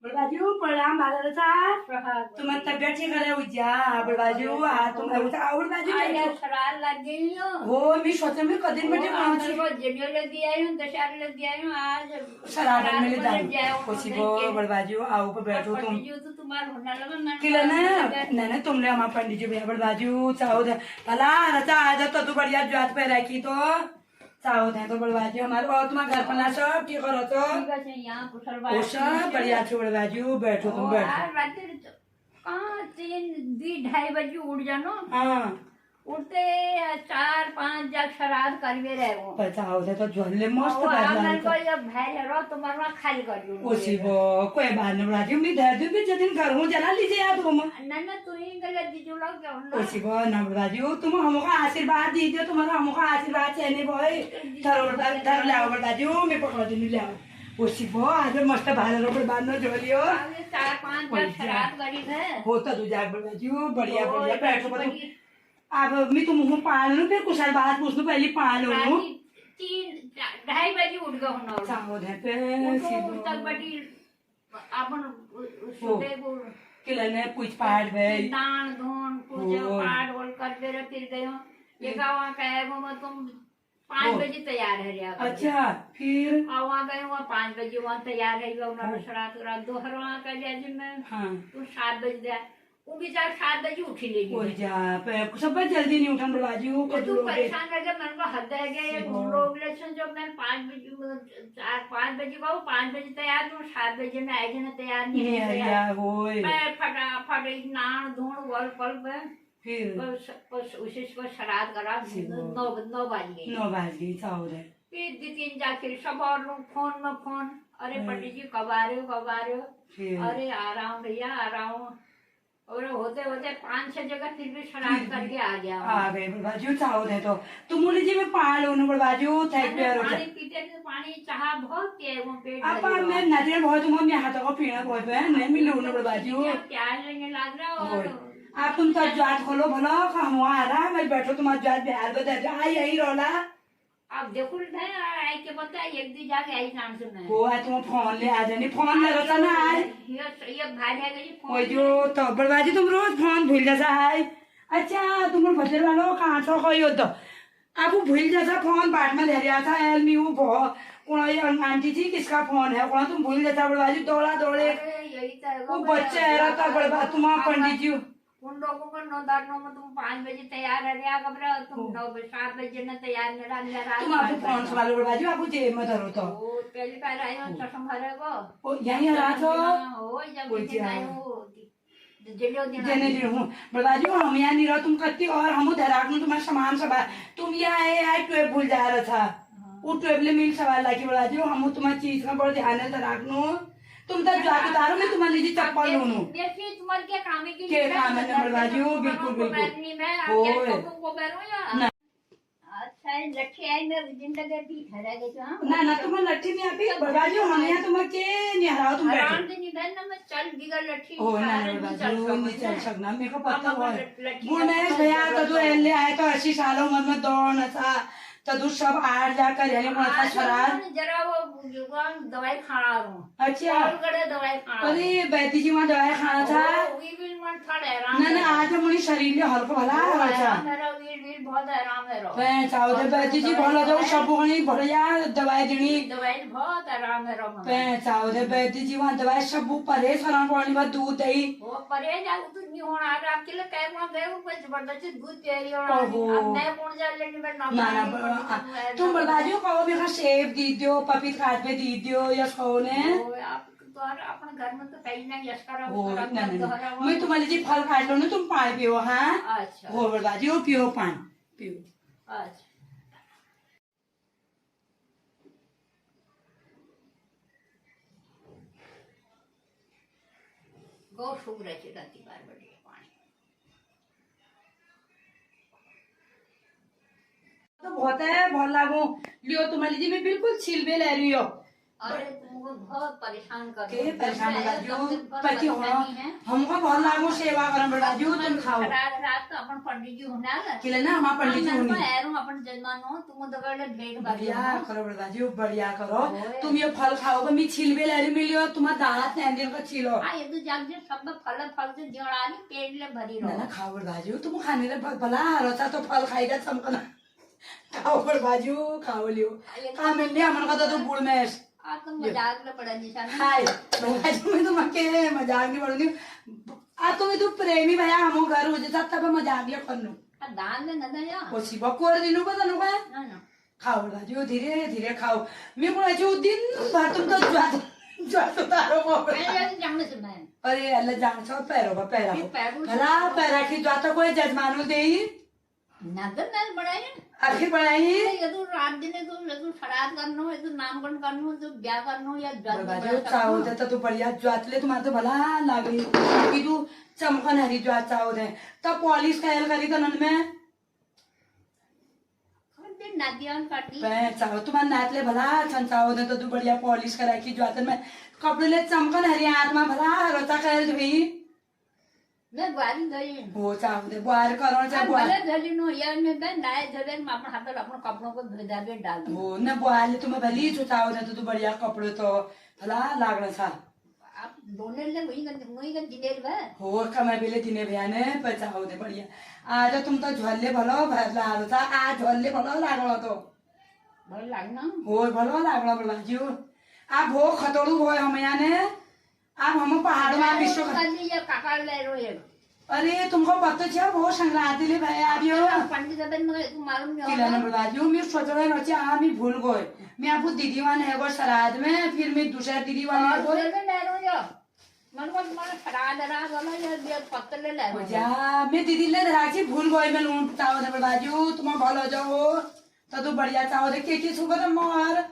बड़बाजू प्रणाम बादल साहब। तुम्हारी तबियत ठीक है उज्जा बड़बाजू आ तुम और बाजू शरार लग गई हो मी सोचे में कदिन बेटे काम छी को जडियो ले दिया हूं दशहरा ले दिया हूं आज शरार में ले जाओ कुछ वो बड़बाजू आओ पर बैठो तुम जो तो तुम्हारा होना लगा ना किला ना तुमने हमारा पंडित जी भैया बड़बाजू चाहो भला रचा आ जा तो तू बढ़िया जात पे रखी तो चाहो थे तो बड़बाजू हमारे और तुम्हारा घर पला सब ठीक करो तो यहाँ कुशल सब बढ़िया छो बड़बाजू बैठो तुम बैठो कहाँ 3-2:30 बजे उठ जानो हाँ उठते 4-5 जग श्राद्ध करवे रहे वो बताओ तो झोले मस्त आंगन को ये भाई रो तुम्हारा खाली कर दूं उसी वो कोई बात नहीं बड़ा मैं दे दूं भी जदिन घर हूं जला लीजिए यार तुम ना तू ही गलत दीजो लोग क्या उसी वो ना बड़ा जी तुम हमको आशीर्वाद दीजिए तुम्हारा हमको आशीर्वाद चाहिए भाई धर लाओ बड़ा जी मैं पकड़ दूं ले आओ उसी वो आज मस्त भाला रो बांध नो जोलियो 4-5 जग श्राद्ध करी है होता तू जाग बड़ा जी बढ़िया बढ़िया बैठो अब मैं तुम मुंह पाल लूं फिर कुछ बात पूछ लूं पहले पाल लूं 3-2:30 बजे उठ गए होना चाहो दे पे तक बड़ी अपन सुबह को किलने कुछ पाड़ भाई दान धोन पूजा पाठ बोल कर दे फिर गए हो ये गाँव कहे वो तुम 5 बजे तैयार है रिया अच्छा फिर वहाँ गए वहाँ 5 बजे वहाँ तैयार है उन्होंने शराब दोहर वहाँ कर लिया जिनमें हाँ तू 7 बजे दे वो बेचारा 7 बजे उठी लेगी सब जल्दी नहीं उठन बाजू तू परेशान रह गया मेरे को हद है गया लोग इलेक्शन जब मैं 5 बजे 4-5 बजे को 5 बजे तैयार हूँ 7 बजे में आएगी ना तैयार नहीं है फटाफट नान धोन वल पल में फिर उसी को श्राद्ध करा 9 बज गई फिर 2-3 जाके सब और लोग फोन में फोन अरे पंडित जी कब आ रहे हो अरे आ रहा हूँ भैया आ रहा हूँ और होते होते 5-6 जगह फिर भी श्राद्ध करके आ गया आ गए बाजू चाहो दे तो तुम मुझे जी में पाल होने बाजू थैंक यू पानी पीते थे पानी चाह बहुत पिए वो पेट आप मैं नजर बहुत तुम मैं हाथों को पीना बहुत है नहीं मिले होने बाजू प्याज लेने लग रहा और आप तुम तो जात खोलो भला हम आ रहा मैं बैठो तुम्हारा जात बिहार बता आई यही रोला अब देखो आई के पता एक दिन जाके आई नाम से मैं वो है तुम फोन ले आ जानी फोन ले रहा ना आज ये भाई है कि फोन जो तो बड़बाजी तुम रोज फोन भूल जाता है अच्छा तुम भजर वालों कहाँ तो कोई हो तो आप भूल जाता फोन बाट में ले रहा था एल मी वो कौन आंटी जी किसका फोन है कौन तुम भूल जाता बड़बाजी दौड़ा दौड़े वो बच्चे है रहा था बड़बा तुम्हारा पंडित जी उन लोगों को 9 में तुम 5 बजे तैयार है रिया कब रहे तुम 7 बजे न तैयार मेरा तुम आपको फोन संभालो बड़बाजी आपको जेब में धरो तो पहली बार आई हो चश्मा भरे को यही रहा तो हो जब आई हो जने दिन हूँ बड़बाजी हम यहाँ नहीं रहो तुम करती और हम धराक में तुम्हारा सामान सब तुम यहाँ आए ट्वेब भूल जा रहा था वो ट्वेब ले मिल सवाल लाके बड़बाजी हम तुम्हारी चीज का बड़ा ध्यान है धराक नो तुम तक जाके उतारो मैं तुम्हारे लिए चप्पल लूनू तुम्हारे क्या काम है क्या काम है बड़बाजी बिल्कुल बिल्कुल अच्छा लट्ठी आई मैं जिंदगी भी ठहरा गई ना ना तुम लट्ठी में आती बड़बाजी हम यहाँ तुम के नहीं हराओ तुम बैठो आराम से निधन ना मैं चल दिगा लट्ठी ओ ना बड़बाजी नहीं चल सकना मेरे को पता है गुणेश भैया तो जो ले आए तो 80 सालों उम्र में दौड़ था तो सब आड़ जाकर यानी कौन शराब जरा वो दवाई खाना हूँ अच्छा दवाई खाना अरे बैदी जी वहाँ दवाई खाना था ना ना आज मुझे शरीर में हल्का भला अच्छा बहुत आराम है मैं चाहो जब बैदी जी बोला जाओ सब वही बढ़िया दवाई देनी दवाई बहुत आराम है मैं चाहो जब बैदी जी वहाँ दवाई सब परहेज करना पड़नी बात दूध दही वो परहेज तो नहीं होना आपके लिए कई गुना गए जबरदस्ती दूध तैयारी होना अब नए गुण जा लेने में ना तुम बड़बाजी कहो मेरा सेब दी दियो पपीत काट में दी दियो या कौने अपने घर में तो कहीं ना यश करो मैं तुम्हारे जी फल काट लो ना तुम पानी पियो हाँ अच्छा वो बड़बाजी वो पियो पानी पियो अच्छा गौ शुभ रहे राती 12 बजे तो बहुत है बहुत लागू लियो तुम्हारी जी मैं बिल्कुल छिलबे ले रही हो अरे तुमको बहुत परेशान कर के परेशान बाजू पति हो हमको बहुत लागो सेवा करम बाजू तुम खाओ रात तो अपन पंडित जी होना किले ना हमार पंडित जी होनी एरो अपन जजमान हो तुम दगड़ ढेर बढ़िया करो बाजू बढ़िया करो तुम ये फल खाओ मी छिलबे ले मिलियो तुम्हारा दांत नैंदिन का छिलो हां ये तो जाग जे सब फल से जड़ानी पेट ले भरी रहो ना खाओ बाजू तुम खाने ले भला रोता तो फल खाएगा चमकना खाओ बाजू खाओ लियो का मिलने हमन का तो बुढ़ में आ तुम मजाक ले पड़ा निशान हाय बाजू में तुम अकेले मजाक नहीं पड़नी आ तुम तो प्रेमी भैया हम घर हो जाता तब मजाक ले करनो दान में न या कोसी बकोर दिनु पता न का ना ना खाओ बाजू धीरे धीरे खाओ मैं बोला जो दिन भर तुम तो ज्वा तो तारो को अरे जाने से मैं अरे अल्लाह जान छो पैरो भला पैरा की ज्वा तो कोई जजमानो देई नगर में बढ़ाई आखिर बढ़ाई ये तो रात दिन तो श्राद्ध करनो है तो नामकरण करनो तो ब्याह करनो या बाजू चाहो दे तो बढ़िया ज्वातले तुम्हारे तो भला लागी कि तू चमकन हरी ज्वात चाहो दे तब पॉलिश कैल करी तो नन में नादियान काटी चाहो तुम्हारे नातले भला छन चाहो दे तो तू बढ़िया पॉलिश करा की ज्वातन में कपड़े ले चमकन हरी आत्मा भला रोता कैल धोई मैं बारी गई हो चाहो दे बार करो चाहे बार जली नो यार मैं ben नाय जबे में अपन हाथ अपन कपड़ों को धोदा के डाल दो हो न बाल तुम्हें भली छुचाओ दे तो तू बढ़िया कपड़े तो भला लागना था आप दोनों ले वही का दिनेर बा हो कमे बेले दिने भैया ने पचाओ दे बढ़िया आज तुम तो झोले भलो भरला था आज झोले भलो लागलो तो भलो लागना हो भलो लागलो बाजू आप हो खतोड़ू हो हम ने आप हम पहाड़ में विश्व काका ले रोए अरे तुमको पता है वो संक्रांति ले भाई आबियो पंडित जबन में तुम मालूम नहीं किला न बाजू मैं सोच रहा नचे आ मैं भूल गए मैं आपको दीदी वान है वो श्राद्ध में फिर मैं दूसरा दीदी वान है वो ले रोयो मन को तुम्हारा श्राद्ध रहा वाला ये पत्ते ले ले जा मैं दीदी ले राखी भूल गई मैं लूट चाहो दे बाजू तुम भलो जाओ तो तू बढ़िया चाहो दे के सुगर मोर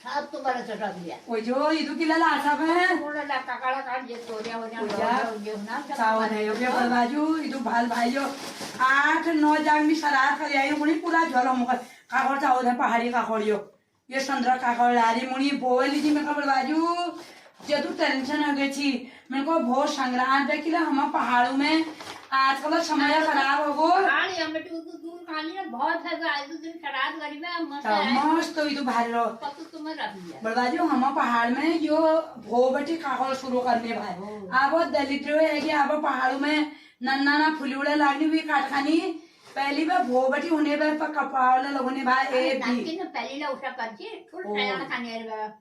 सब तो बड़ा चटा दिया ओए जो इदु किला लासा है मोला ला काकाला काट जे तोरिया हो जा चाहो दे यो के बाजू इदु भाल भाइयो 8-9 जाग में शरार कर आई मुनी पूरा झोलो मुख काकोर चाहो दे पहाड़ी काकोरियो ये संद्र काकोर लारी मुनी बोली जी में खबर बाजू जे तू टेंशन हो गई थी मेरे को बहुत संग्राम पे किला हम पहाड़ों में आजकल समय खराब हो गो हां ये में तू खाली ना बहुत है आज तो दिन श्राद्ध करी में मस्त तो इदु भारी रो पत्तू तुम्हें रख दिया बड़बाजू हम पहाड़ में यो भोबटी काकोर शुरू करने भाई अब दलित है कि अब पहाड़ों में नन्ना ना फुलुड़े लागनी हुई काटखानी पहली बार भोबटी होने पर कपाल लगने भाई ए भी पहली ला उठा करके फुल खाना खाने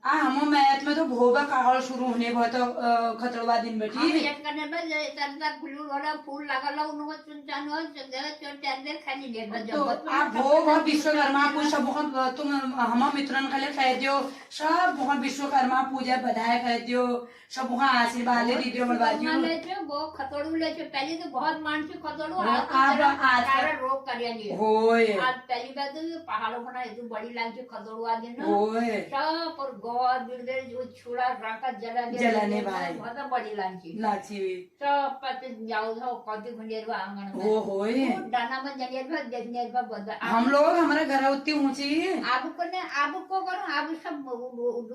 आ हम मैथ में तो भोबा काकोर शुरू होने बहुत खतरवा दिन बेटी एक करने पर तरतर फुलुड़ वाला फूल लगा उनको चुनचान हो जगह चोर खानी ले तो आप बहुत विश्वकर्मा पूजा सब तुम हम मित्रन खले कह दियो सब बहुत विश्वकर्मा पूजा बधाई कह दियो सब वहाँ आशीर्वाद ले दी दियो बड़बाजू वो खतोड़ू ले पहले तो बहुत मानसिक खतोड़ू आज रोग करिया नहीं होए आज पहली बात तो पहाड़ों बना इतनी बड़ी लाग के खतोड़ू आ दिन होए सब और गौर बिरदे जो छुड़ा राका जलाने भाई बहुत बड़ी लांची लाची सब पते जाओ जाओ कदी गुंजेरवा आंगन में वो होए डाना में जनेरवा जनेरवा बद हम लोग हमारे घर उतनी ऊंची आपको करो आप सब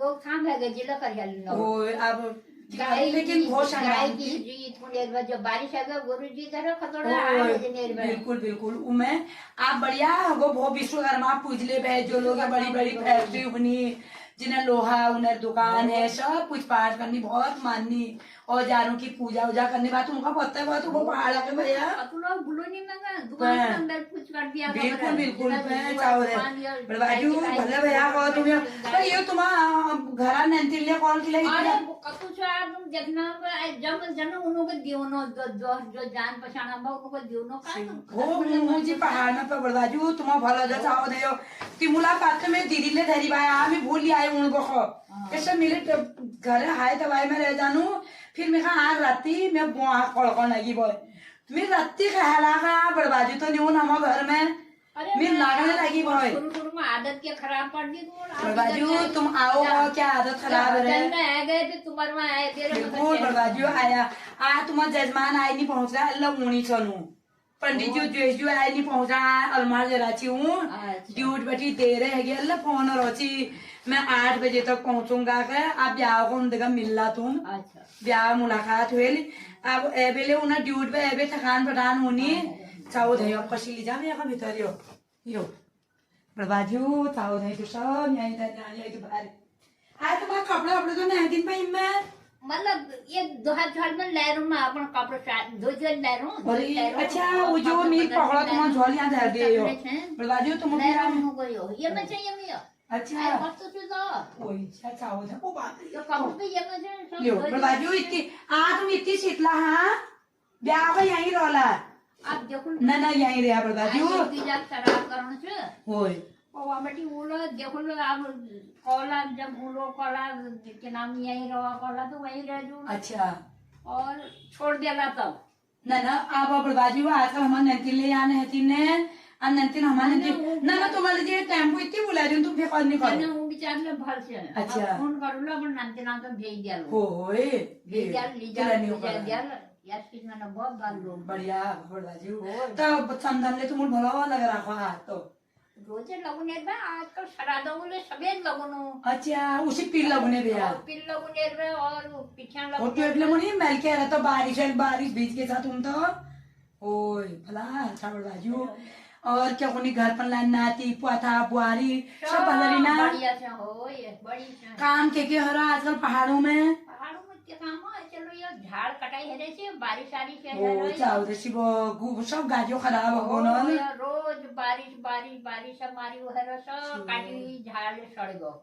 लोग थाम है जिला करिया लो होए अब लेकिन बहुत गाय की जीत मुनेरवा जो बारिश आगा गुरु जी तरह खतोड़ा जनेरवा बिल्कुल बिल्कुल उमे आप बढ़िया वो बहुत विश्वकर्मा पूजले बे जो लोग बड़ी बड़ी फैक्ट्री बनी जिन्हें लोहा उन्हें दुकान है सब कुछ पाठ करनी बहुत माननी औजारों की पूजा उजा करने बाद तुमको पता है बहुत वो पहाड़ के भैया बिल्कुल बिल्कुल बड़बाजू भले भैया कहो तुम ये तुम्हारा घर नंतिले कॉल के लिए जो जान पहचाना वो मुझे पहाड़ में बड़बाजू तुम्हारा भला जो चाहो दे ती मुलाकात में दीदी ले धरी भाई आमी भूल आई उनको कैसे मिले घर हाय दवाई में रह जानू फिर मैं कहा आज राती मैं कड़कड़ लगी बोल मैं राती कहला बड़बाजू तो नहीं हम घर में मैं लागने लगी बोल आदत क्या खराब पड़ गई बड़बाजू तुम आओ क्या आदत खराब है तुम्हारे बिल्कुल बड़बाजू आया आ तुम्हारा जजमान आई नहीं पहुंच रहा अल्लाह मुनी चलू पंडित जी द्वेष जो आए नहीं पहुंचा अलमार जराची हूँ ड्यूट बटी दे रहे है अल्लाह फोन रोची मैं 8 बजे तक पहुंचूंगा के आप ब्याह को उनका मिलला तुम ब्याह मुलाकात हुए अब एबेले उन्हें ड्यूट पे एबे थकान पठान होनी चाहो थे कशी ली जा मेरा भीतर यो प्रभाजू चाहो थे तो सब यहीं तक जाने के बाहर आज तो बात कपड़ा कपड़े तो नहीं दिन पे मैं मतलब ये 2 हाथ में ले रहा हूँ अपन कपड़ा 2 जन ले रहा हूँ अच्छा वो जो मीट पकड़ा तुम झोल यहाँ धर दे हो प्रभाजू तुम ले रहा हूँ कोई हो ये मैं चाहिए मैं अच्छा मस्त तो कोई अच्छा चाहो था वो बात ये कपड़ा पे ये मैं लियो प्रभाजू इतनी तुम इतनी शीतला हाँ ब्याह का यहीं रोला आप देखो ना यहीं रहा प्रभाजू पिज्जा शराब करना चाहिए होय और बेटी वो लोग देखो लोग आप कॉला जब वो लोग कॉला के नाम यही रहा कॉला तो वही रह जो अच्छा और छोड़ दिया तब ना आप प्रभाजू आजकल हमारे नंतिन ले आने हैं तीने नंतिन हमारे ना तुम्हारे लिए टेम्पो इतनी बुला रही तुम फेंक नहीं करो वो बेचारे में भर से अच्छा फोन करो लो अपन नंतिना तो भेज दिया लो होय भेज दिया लीजा यार किस मैंने बहुत बार लोग बढ़िया प्रभाजू तो संदन ले तुम भला लग रहा हां तो रोजे लगुनेर में आजकल शरादों में सफेद लगुनो अच्छा उसी पील लगुने भी यार पील लगुनेर में और पीछे लगुने और पेट लगुने मेल के रहा तो बारिश बीच के साथ तुम तो ओए भला अच्छा प्रभाजू और क्या कोनी घर पर नाती पोता बुआरी सब भलरी ना बढ़िया से हो ये बड़ी काम के हो रहा आजकल पहाड़ों में क्या काम है चलो ये झाड़ कटाई है जैसे बारिश आरी से ओ चाव देसी वो सब गाजो खराब हो ना रोज बारिश हमारी वो है सब काटी झाड़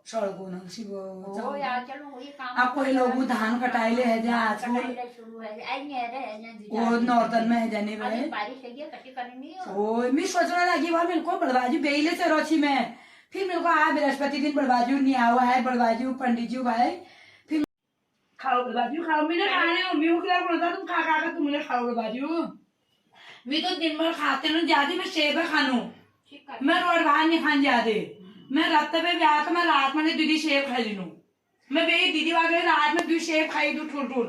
सड़ गो ना सी वो ओ यार चलो वही काम आप कोई लोग धान कटाई ले है जा आजकल शुरू है आएंगे रे वो नॉर्दर्न में है जाने वाले बारिश है कटी करनी ओ मैं सोचने लगी वहां मेरे को बड़बाजू बेले से रोची में फिर मेरे को आ बृहस्पति दिन बड़बाजू नहीं आवा है बड़बाजू पंडित जी भाई खाओ बाजू खाओ मैंने खाने मम्मी को क्या बोलता तुम खा तुमने खाओगे बाजू मैं तो दिन भर खाते ना ज्यादा मैं सेब खानू मैं रोड बाहर नहीं खान ज्यादा मैं रात पे ब्याह तो मैं रात में दीदी सेब खाई लू मैं बे दीदी वाले रात में 2 सेब खाई दू ठुल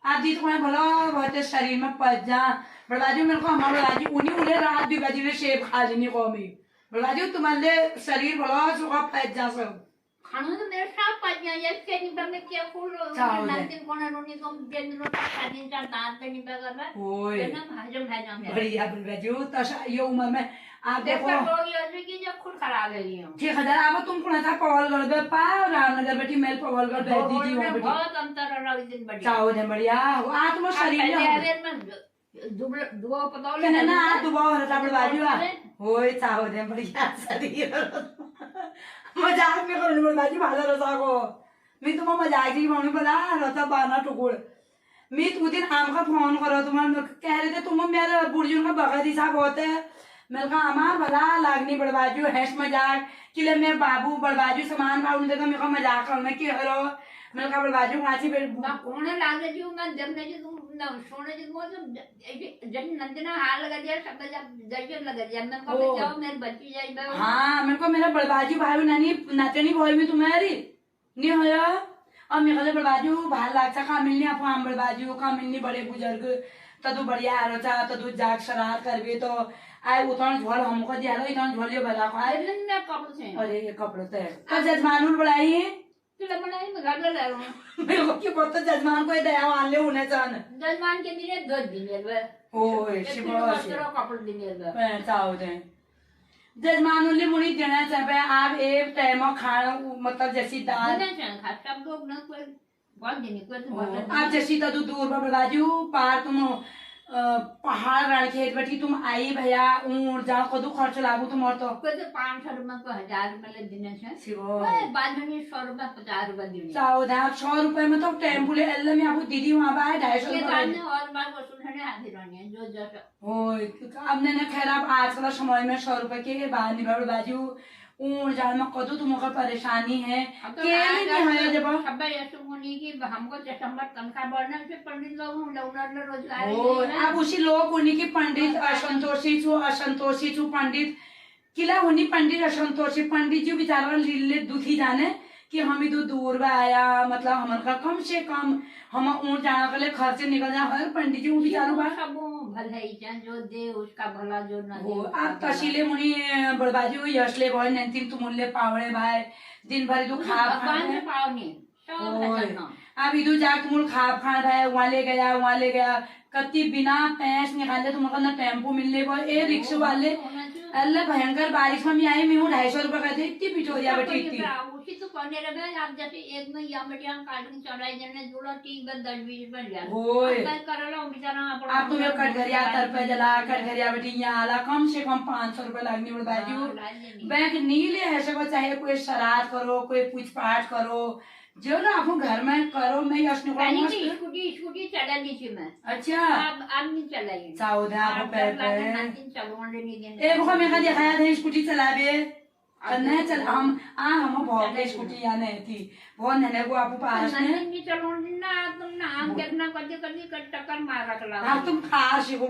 आप दी तो मैं भला बहुत शरीर में पच जा बड़बाजू मेरे को हमारे बाजू उन्हें रात 2 बजे सेब खा लेनी कौमी बड़बाजू तुम्हारे शरीर भला सुखा पच जा सब खाना तो मेरे साथ पास या के निबा में क्या फूल नंदिन कोना रोनी तो दिन रो खाने चार दांत पे निबा कर रहा ओए ना भाजम भाजम बढ़िया बड़बाजू तो ये उम्र में आप देखो लोग ये कि जब खुद खरा गई हूं ठीक है अब तुम कौन सा पवल कर बे पा रामनगर बेटी मेल पवल कर दे दीदी वो बेटी बहुत अंतर है रवि दिन बढ़िया चाहो दे बढ़िया आत्म शरीर में दुआ पता ले ना दुआ हो रहा बड़बाजू होए चाहो दे बढ़िया शरीर मजाक में करो बड़बाजू भाला रसा को मैं तुम मजाक की मम्मी बोला रसा बाना टुकुड़ मैं तू दिन आम का फोन करो तुम कह रहे थे तुम मेरे बुर्जुन का बगल दिशा बहुत है मेरे कहा अमा भला लागनी बड़बाजू हैश मजाक किले मेरे बाबू बड़बाजू सामान भाव देखो मेरे को मजाक करने की हरो मेरे कहा बड़बाजू खांसी कौन लागे जी मैं जब नहीं तुम सोने जी वो जब नंदना हाल लगा दिया सब जब लगा दिया मैं कब जाओ मेरे बच्ची जाए हाँ मेरे को मेरा बड़बाजू भाई नानी नाचनी भाई में तुम्हारी नहीं होया और मेरे को बड़बाजू भाल लागता का मिलनी आपको हम बड़बाजू का मिलनी बड़े बुजुर्ग तू बढ़िया हारो चा तू जाग शरार करबे तो आए उतना झोल हमको दिया इतना झोलियो बना को आए अरे ये कपड़े तो जजमान बढ़ाई मेरे को क्यों पता जजमान को दया वाले होने चाहना जजमान के दिन 2 दिन ओए शिवास कपड़े दिन चाहो दे जजमान उन्हें मुनी देना चाहे आप एक टाइम खाना मतलब जैसी दाल सब लोग ना कोई बहुत दिन आप जैसी तो दूर बड़बाजू पार तुम पहाड़ रणखेत बैठी तुम आई भैया ऊँट जाओ कदू खर्च लागू तुम और तो 500 रुपए को 1000 रुपए दिन से बाद में 100 रुपए 50 रुपए दिन चाहो थे आप 100 रुपए में तो टेम्पो ले एल्ले में आपको दीदी वहाँ पे 250 रुपए और बार वसूल होने हाजिर होने जो जो ओए अब ने खैर आप आजकल समय में 100 रुपए के बाद निभाड़ बाजू ऊँट जाल में कदू तुमको परेशानी है हमको दिसंबर तनख्वाह बढ़ने से पंडित लोग रोजगार अब उसी लोग उन्हीं की पंडित असंतोषी छू पंडित किला उन्हीं पंडित असंतोषी पंडित जी बेचारा लीले दुखी जाने कि हम इधर दूर में आया मतलब हमारे का कम से कम हम ऊँट जाना के लिए खर्चे निकल जाए हर पंडित जी बेचारों बा भलाई जो दे उसका भला जो न हो आप तशीले मुनी बड़बाजी हुई यशले भाई नंतीन तुमुल्ले पावड़े भाई दिन भर तू खा पावनी अब इधर जाके तुम खाब खान रहा है वहाँ ले गया कति बिना पैस निकाले तुम ना टेम्पो मिलने को ए रिक्शा वाले अल्लाह भयंकर बारिश में आई मैं 250 रुपए का थे इतनी पिछोरिया बैठी थी उसी तो करने लगे आप जैसे एक में या मटिया काटन चढ़ाई जने जोड़ा ठीक बस 10-20 बन गया ओए करला बेचारा आप तुम्हें कटघरिया तरपे जला कटघरिया बैठी यहाँ आला कम से कम 500 रुपए लगनी उड़ बाजू बैंक नीले ऐसे को चाहे कोई शराब करो कोई पूछ पाठ करो जो ना आप घर में करो मैं यशनु को स्कूटी चला ली थी मैं अच्छा अब नहीं चलाई साउदा को पैर चलवाने नहीं देने ए वो मैं का दिखाया था स्कूटी चलावे करने चल हम बहुत स्कूटी या नहीं थी वो नने को आप पास में नहीं चलवाने ना तुम ना हम कितना कर टक्कर मार रखला आप तुम खास हो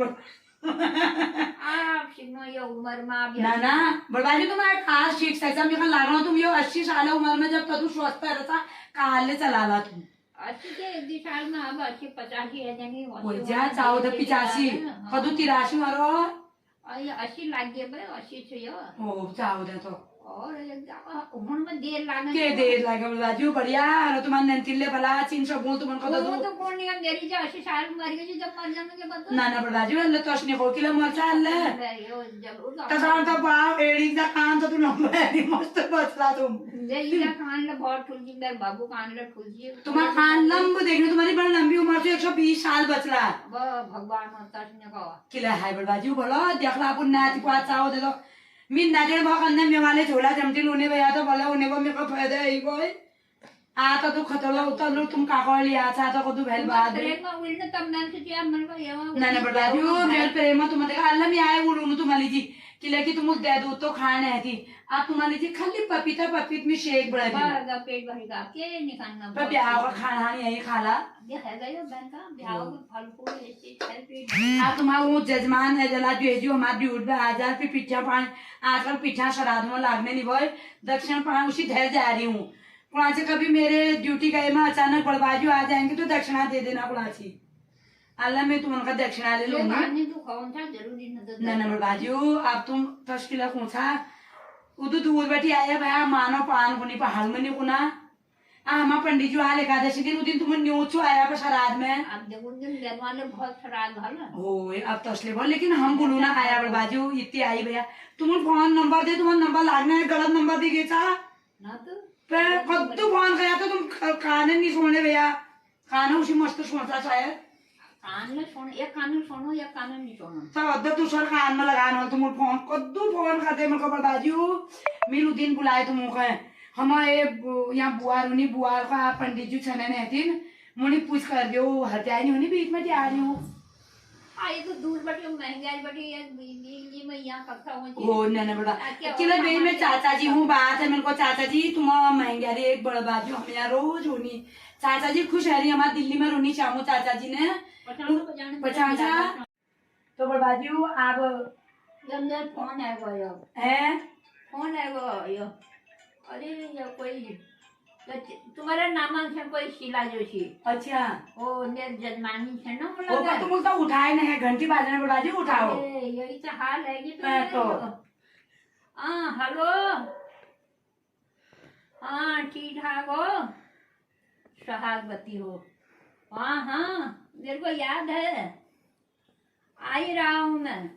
आप सिग्नो ये उम्र में ना बड़बाजी तुम्हारे खास ठीक सच्चा मेरे लागना तुम ये 80 साल उम्र में जब तू स्वस्थ रहता काले चलाला तुम अच्छी के एक साल में अब अच्छी 85 है जानी वो जा 85 कदू 83 मारो ये 80 लाग गए बे 80 छे यो ओ 14 तो और उम्र में देर लागने के देर लागे बड़बाजी बढ़िया और तुम्हारे नंतिले भला 300 बोल तुम को वो तो कौन नहीं मेरी जो 80 साल मर गई जब मर जाने के बाद ना बड़बाजी अल्लाह तो असने को किलो मर चाल जब तसान तो बाप एड़ी का कान तो तुम लंबा है मस्त बचला तुम यही का कान ले बहुत फूल जी मेरे बाबू कान ले फूल जी तुम्हारा कान लंबा देखने तुम्हारी बड़ी लंबी उम्र से 120 साल बचला भगवान तसने का किला है बड़बाजी बोलो देखला अपन नाच को चाहो दे दो मिन नाचन भगन में वाले झोला जमती लोने भैया तो बोला उन्हें को मेरे को फायदा है कोई आता तो खतरा उतर लो तुम काकोड़ लिया था तो कुछ भेल बात है ना बड़बाजी मेरे प्रेम तुम देखा अल्लाह में आए बोलूँ तुम्हारी जी कि लेकिन तुम दे दो तो खाने है थी आप तुम्हारी जी खाली पपीता पपीत में शेक बड़ा पेट भरेगा के निकालना पर ब्याह का खाना नहीं है खाला आप तुम्हारा वो जजमान है जला जो हमारे ड्यूट पे आ जाए फिर पिछा पान आजकल पिछा श्राद्ध में लागने नहीं बोल दक्षिण पान उसी धैर्य जा रही हूँ वहाँ से कभी मेरे ड्यूटी गए में अचानक बड़बाजू आ जाएंगे तो दक्षिणा दे देना कुणाची अल्लाह में तुम उनका दक्षिणा ले लो ना बड़बाजू अब तुम तस्किला कौन सा उदू दूर बैठी आया भैया मानो पान कुनी पहाड़ में नहीं कुना हम पंडित जी आले एकादशी दिन उदिन तुम न्यूज आया पर श्राद्ध में अब देखो दिन वाले बहुत श्राद्ध भला हो अब तो असली बोल लेकिन हम बोलू ना आया बड़बाजू इतनी आई भैया तुम फोन नंबर दे तुम्हारा नंबर लागना है गलत नंबर दी गई था ना तो कद्दू फोन किया तो तुम खाने नहीं सोने भैया खाना उसी मस्त सोचा शायद कान में सोनो एक कान में सोनो या कान में नहीं सोनो तो अद्दर दूसरा कान में लगाना तुम फोन कद्दू फोन करते मेरे को बड़बाजू मेरे दिन बुलाए तुम हमारे यहाँ बुआर उन्हीं बुआर का पंडित जी छने नहीं थी मुझे पूछ कर दो हटाई नहीं उन्हीं बीच में जा रही हूँ ये तो दूर बटे महंगाई बटे ये मैं यहाँ कक्षा हूँ ओ ना बड़ा चलो भाई मैं चाचा जी हूँ बात है मेरे को चाचा जी तुम महंगाई एक बड़ा बाजू हम यहाँ रोज होनी चाचा जी खुश है रही हमारे दिल्ली में रोनी चाहूँ चाचा जी ने पचासा तो बड़बाजू आप फोन है फोन है वो अरे ये कोई तुम्हारा नामांकन कोई शीला जोशी अच्छा ओ ने जजमानी है ना वो तुम उसका उठाए नहीं है घंटी बाजने बड़बाजू उठाओ यही तो हाल है कि तो हाँ हेलो हाँ ठीक ठाक हो सुहागवती हो हाँ हाँ मेरे को याद है आ ही रहा हूँ मैं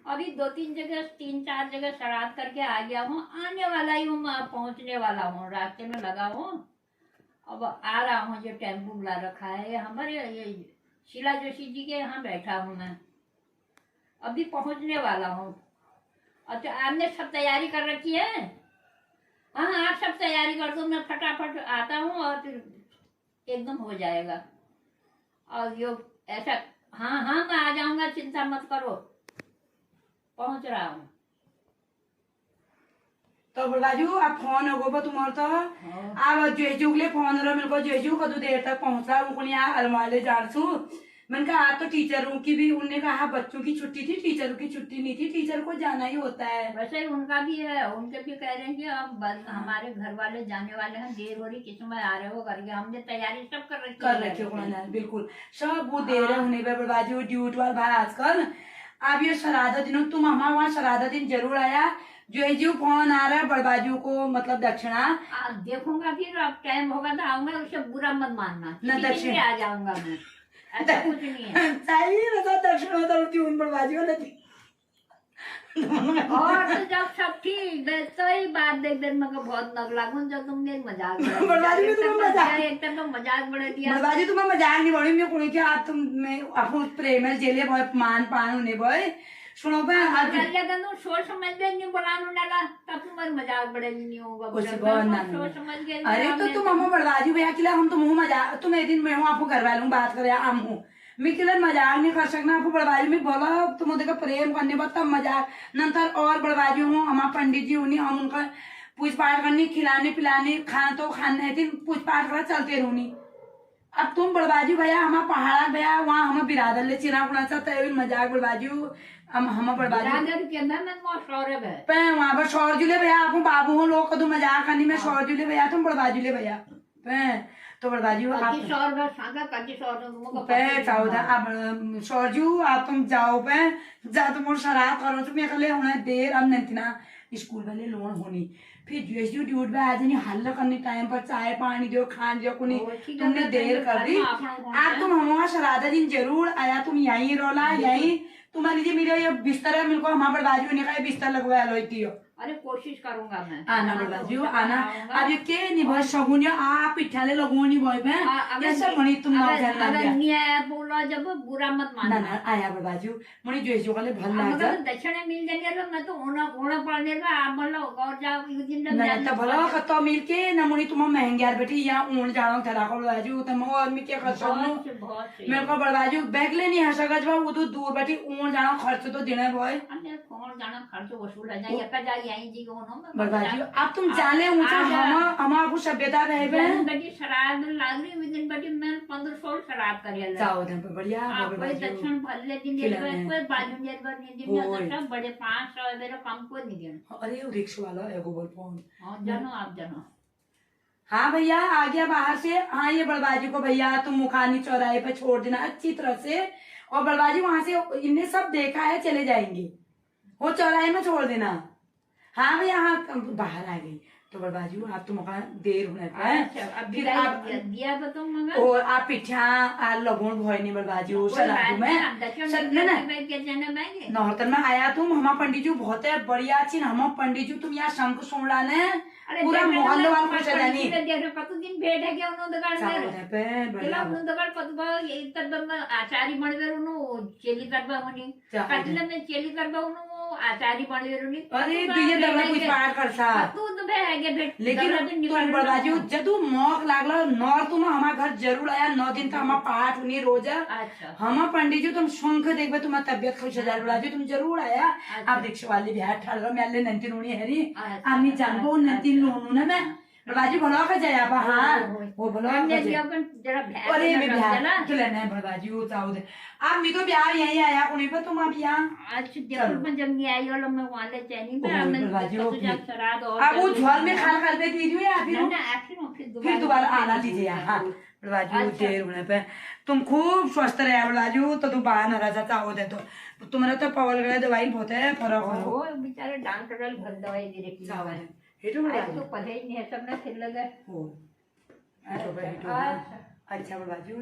अभी 2-3 जगह 3-4 जगह श्राद्ध करके आ गया हूँ आने वाला ही हूँ मैं पहुँचने वाला हूँ रास्ते में लगा हूँ अब आ रहा हूँ जो टेम्पो बुला रखा है हमारे ये शीला जोशी जी के यहाँ बैठा हूँ मैं अभी पहुँचने वाला हूँ। अच्छा आपने सब तैयारी कर रखी है? हाँ आप सब तैयारी कर दो मैं फटाफट आता हूँ और फिर एकदम हो जाएगा। और यो ऐसा हाँ हाँ मैं आ जाऊँगा चिंता मत करो पहुँच रहा हूँ। तो राजू आप फोन होगो तुम्हारे तो आप जेजू के लिए फोन रहा मेरे को जेजू कदू देर तक पहुँचा उनको यहाँ अलमारे जान छू मैंने कहा आज तो टीचरों की भी, उनने कहा बच्चों की छुट्टी थी, टीचरों की छुट्टी नहीं थी, टीचर को जाना ही होता है। वैसे उनका भी है, उनके भी कह रहे हैं कि अब हमारे घर वाले जाने वाले हैं, देर हो रही, किस समय आ रहे हो करके, हमने तैयारी सब कर रखी है। बिल्कुल सब वो दे रहे होने पर बाजू ड्यूट वाल भाई आजकल। अब ये शराधा दिनों तुम हमारे वहाँ शराधा दिन जरूर आया, जो फोन आ रहा है बड़बाजू को मतलब दक्षिणा देखूंगा, फिर अब टाइम होगा तो आऊंगा, उसे बुरा मत मानना, न दक्षिण आ जाऊंगा मैं, ऐसा कुछ नहीं है। चाहिए ना दक्षिणा तो बड़बाजू नहीं और तो जब सब ठीक तो ही बात देख देख मैं बहुत नग लागू, जब तुमने मजाक बड़बाजू एक तो मजाक बढ़ा दिया, बड़बाजू तुम्हें मजाक नहीं बढ़ी, मैं कोई क्या आप तुम मैं आपको प्रेम जेले भय मान पान होने भय सुनो पे सोच समझ के नहीं बोलाने लगा, तब तुम्हारे मजाक बड़े नहीं होगा, सोच समझ के। अरे तो तुम हम बड़बाजू भैया के लिए हम तुम मजाक, तुम एक दिन मैं हूँ आपको घर वालों बात करे हम हूँ, मैं के लिए मजाक नहीं कर सकना, आपको बड़बाजू में बोला तुम देखो प्रेम करने बाद तब मजाक नंतर और बड़बाजू हूँ, हमारे पंडित जी उन्हीं हम उनका पूछ पाठ करनी, खिलाने पिलाने, खाना तो खाने थे, पूछ पाठ कर चलते रहनी। अब तुम बड़बाजू भैया हमारा पहाड़ा भैया वहाँ हम बिरादर ले चिना पुना चाहते मजाक बड़बाजू हम बड़बाजू वहाँ पर शौर जुले भैया आप बाबू हो लोग कदू मजाक करनी में शौर जुले भैया तुम बड़बाजू ले भैया तो बड़बाजू अब शौरजू आप तुम जाओ पे जा तुम शराब करो तुम अकेले होना देर अब नहीं स्कूल वाले लोन होनी फिर यूएसयू ड्यूट में आज नहीं हल्ला करने टाइम पर चाय पानी दो खान दो कुनी तुमने देर कर दी। आप तुम हमारा शराधा दिन जरूर आया, तुम यहीं रोला यहीं तुम लीजिए मेरा ये बिस्तर है, मेरे को हमारे बड़बाजू ने कहा बिस्तर लगवाया लो थी। अरे कोशिश करूंगा मैं आना बड़बाजू आना। अब ये के नहीं भाई शगुन आप पिठाले लगो नहीं भाई मैं ये सब मणि तुम ना जान बोला जब बुरा मत मानना ना आया बड़बाजू मणि जो वाले भल लाग जा दक्षिण मिल जाने मैं तो ओना पड़ने का आप बोलो और जाओ एक दिन जब ना तो भला कतो मिल के ना मणि तुम महंगे यार बेटी यहां ऊन जानो थरा को बड़बाजू तुम और मी के खर्च मेरे को बड़बाजू बैग ले नहीं हसगा जब वो तो दूर बेटी ऊन जानो खर्च तो देना भाई अरे कौन जाना खर्च वसूल है जाइए का जाइए यहीं जी को बड़बाजू अब तुम जाने ऊंचा हम आपको सभ्यता बहबे बेटी शराब लाग रही विदिन बेटी मैं 1500 शराब कर जाओ दिन पे बढ़िया कोई दक्षिण भले दिन कोई बाजू दिन पर नहीं दिन सब बड़े 500 मेरे कम को नहीं देना। अरे रिक्शा वाला एगो बोल फोन हां जानो आप जानो। हाँ भैया आ गया बाहर से। हाँ ये बड़बाजू को भैया तुम मुखानी चौराहे पे छोड़ देना अच्छी तरह से और बड़बाजू वहां से इनने सब देखा है चले जाएंगे वो चौराहे में छोड़ देना। हाँ भैया हाँ बाहर आ गई तो बड़बाजू आप तुम देर होने का फिर आप दिया तो तुम और आप पिठा लगोन भोय नहीं बड़बाजू सलादू में नौहतन में आया तुम हमारा पंडित जी बहुत है बढ़िया चीन हमारा पंडित जी तुम यहाँ शंख सुन लाने पूरा मोहल्ले वालों को सजानी दिन भेट है क्या उन्होंने आचारी बनवे चेली करवा होनी कटले में चेली करवा आचारी बनवे अरे ये दबा कुछ पार कर सा तू तो है भेट लेकिन तुम बड़बाजू जदू मौक लागला नौर तुम हमारे घर जरूर आया 9 दिन का हमारा पाठ हुई रोज। अच्छा हमारा पंडित जी तुम शंख देखबे तुम्हारी तबियत खुश हो जाए बड़बाजू तुम जरूर आया। आप देखो वाली भी हाथ ठाड़ मैं नंती नूनी है री आमी जानबो नंती नूनू ना मैं बड़बाजू भलो का जाया बा। हाँ वो भलो अरे मैं बिहार के लेना है बड़बाजू चाहो दे आप मी तो बिहार यही आया उन्हीं पे तुम आप यहाँ अच्छा जयपुर में जब नहीं आई वाला मैं वहाँ ले चैनी पे अब वो झोल में खाल खाल पे दीजिए या फिर दोबारा आना दीजिए। हाँ बड़बाजू देर होने पे तुम खूब स्वस्थ रहे बड़बाजू तो तुम बाहर न रहा चाहो दे तो तुम्हारा तो पवल गए दवाई बहुत है फर्क हो बेचारे डॉक्टर घर दवाई दे रही तो पता ही नहीं है सब ना फिर लगा अच्छा बड़बाजू